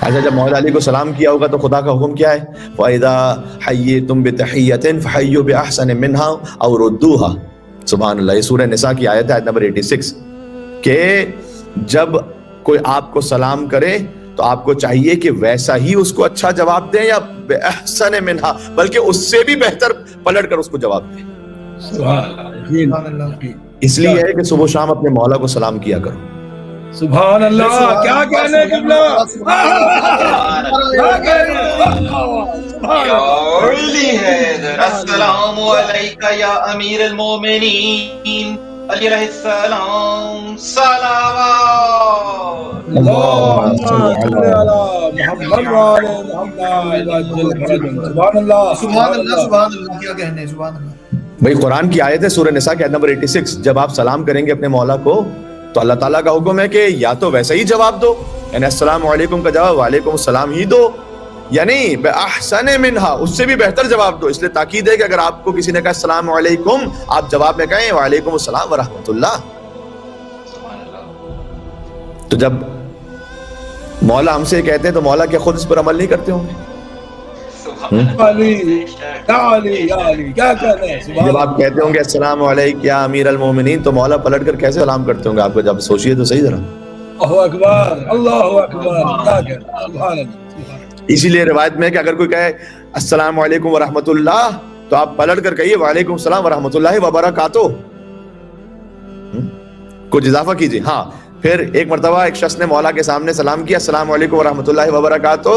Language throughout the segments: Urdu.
اچھا جب مولا علی کو سلام کیا ہوگا تو خدا کا حکم کیا ہے؟ فَإِذَا حَيِّيتُم بِتَحِيَّةٍ فَحَيُّوا بِأَحْسَنَ مِنْهَا أَوْ رُدُّوهَا. سبحان اللہ. یہ سورہ نساء کی آیت ہے، آیت نمبر 86، کہ جب کوئی آپ کو سلام کرے تو آپ کو چاہیے کہ ویسا ہی اس کو اچھا جواب دیں، یا بِأَحْسَنَ مِنْهَا، بلکہ اس سے بھی بہتر پلٹ کر اس کو جواب دیں. سبحان اللہ. اس لیے ہے کہ صبح و شام اپنے مولا کو سلام کیا کرو. سبحان اللہ. کیا کہنے قبلہ، کیا کہنے. یا علی حیدر السلام علیکہ یا امیر المومنین علی علیہ السلام صلوات. اللہم صل علی محمد وعلی محمد وعجل فرجهم. سبحان اللہ. سبحان اللہ. سبحان اللہ. کیا کہنے. سبحان اللہ. بھئی قرآن کی آیت ہے سورہ نساء کی آیت نمبر 86. جب آپ سلام کریں گے اپنے مولا کو تو اللہ تعالیٰ کا حکم ہے کہ یا تو ویسا ہی جواب دو، یعنی السلام علیکم کا جواب وعلیکم السلام ہی دو، یعنی بِأَحْسَنِ مِنْهَا، اس سے بھی بہتر جواب دو. اس لیے تاکید ہے کہ اگر آپ کو کسی نے کہا السلام علیکم، آپ جواب میں کہیں وعلیکم السلام ورحمۃ اللہ. تو جب مولا ہم سے کہتے ہیں تو مولا کیا خود اس پر عمل نہیں کرتے ہوں گے؟ علی علی علی کیا کہنے. جب آپ کہتے ہوں گے السلام علیکم یا امیر المومنین تو مولا پلٹ کر کیسے سلام کرتے ہوں گے آپ کو؟ جب سوچئے تو صحیح ذرا. اللہ اکبر. اللہ اکبر. کیا کہنے. سبحان اللہ. اسی لیے روایت میں ہے کہ اگر کوئی کہے السلام علیکم ورحمۃ اللہ تو آپ پلٹ کر کہیے وعلیکم السلام ورحمۃ اللہ وبرکاتہ. کچھ اضافہ کیجیے. ہاں پھر ایک مرتبہ ایک شخص نے مولا کے سامنے سلام کیا السلام علیکم ورحمۃ اللہ وبرکاتہ،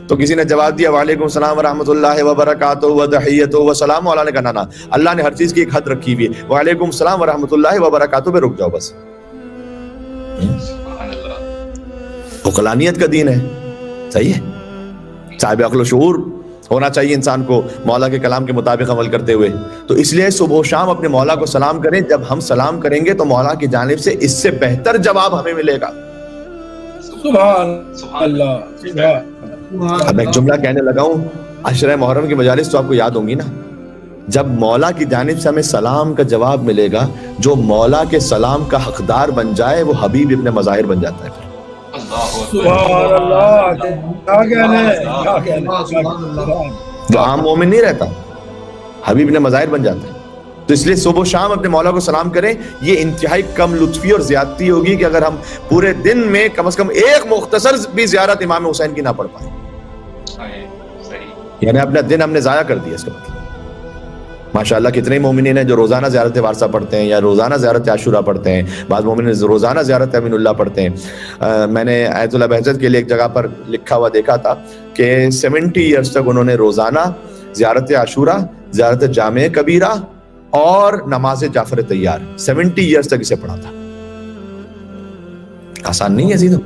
تو کسی نے جواب دیا وعلیکم السلام ورحمۃ اللہ وبرکاتہ وتحیۃ وسلام. مولا نے کہا نا اللہ نے ہر چیز کی ایک حد رکھی ہوئی ہے، وعلیکم السلام ورحمۃ اللہ وبرکاتہ پہ رک جاؤ بس. عقلانیت کا دین ہے. صحیح ہے. صاحب عقل و شعور ہونا چاہیے انسان کو مولا کے کلام کے مطابق عمل کرتے ہوئے. تو اس لیے صبح و شام اپنے مولا کو سلام کریں. جب ہم سلام کریں گے تو مولا کی جانب سے اس سے بہتر جواب ہمیں ملے گا. سبحان اللہ. اب ایک جملہ کہنے لگا ہوں، عشرہ محرم کی مجالس تو آپ کو یاد ہوں گی نا. جب مولا کی جانب سے ہمیں سلام کا جواب ملے گا، جو مولا کے سلام کا حقدار بن جائے وہ حبیب ابن مظاہر بن جاتا ہے. سبحان اللہ. کیا کہنے. کیا کہنے. جو عام مومن نہیں رہتا، حبیب ابن مظاہر بن جاتا ہے. تو اس لیے صبح و شام اپنے مولا کو سلام کریں. یہ انتہائی کم لطفی اور زیادتی ہوگی کہ اگر ہم پورے دن میں کم از کم ایک مختصر بھی زیارت امام حسین کی نہ پڑھ پائیں، یعنی اپنا دن ہم نے ضائع کر دیا. اس کا مطلب ماشاءاللہ کتنے مومنین ہیں جو روزانہ زیارت وارثہ پڑھتے ہیں یا روزانہ زیارت عاشورہ پڑھتے ہیں. بعض مومنین روزانہ زیارت امین اللہ پڑھتے ہیں. میں نے آیت اللہ بہجت کے لیے ایک جگہ پر لکھا ہوا دیکھا تھا کہ 70 ایئرز تک انہوں نے روزانہ زیارت عاشورہ، زیارت جامع کبیرہ اور نماز جعفر طیار 70 ایئرز تک اسے پڑھا تھا. آسان نہیں ہے سیدھا.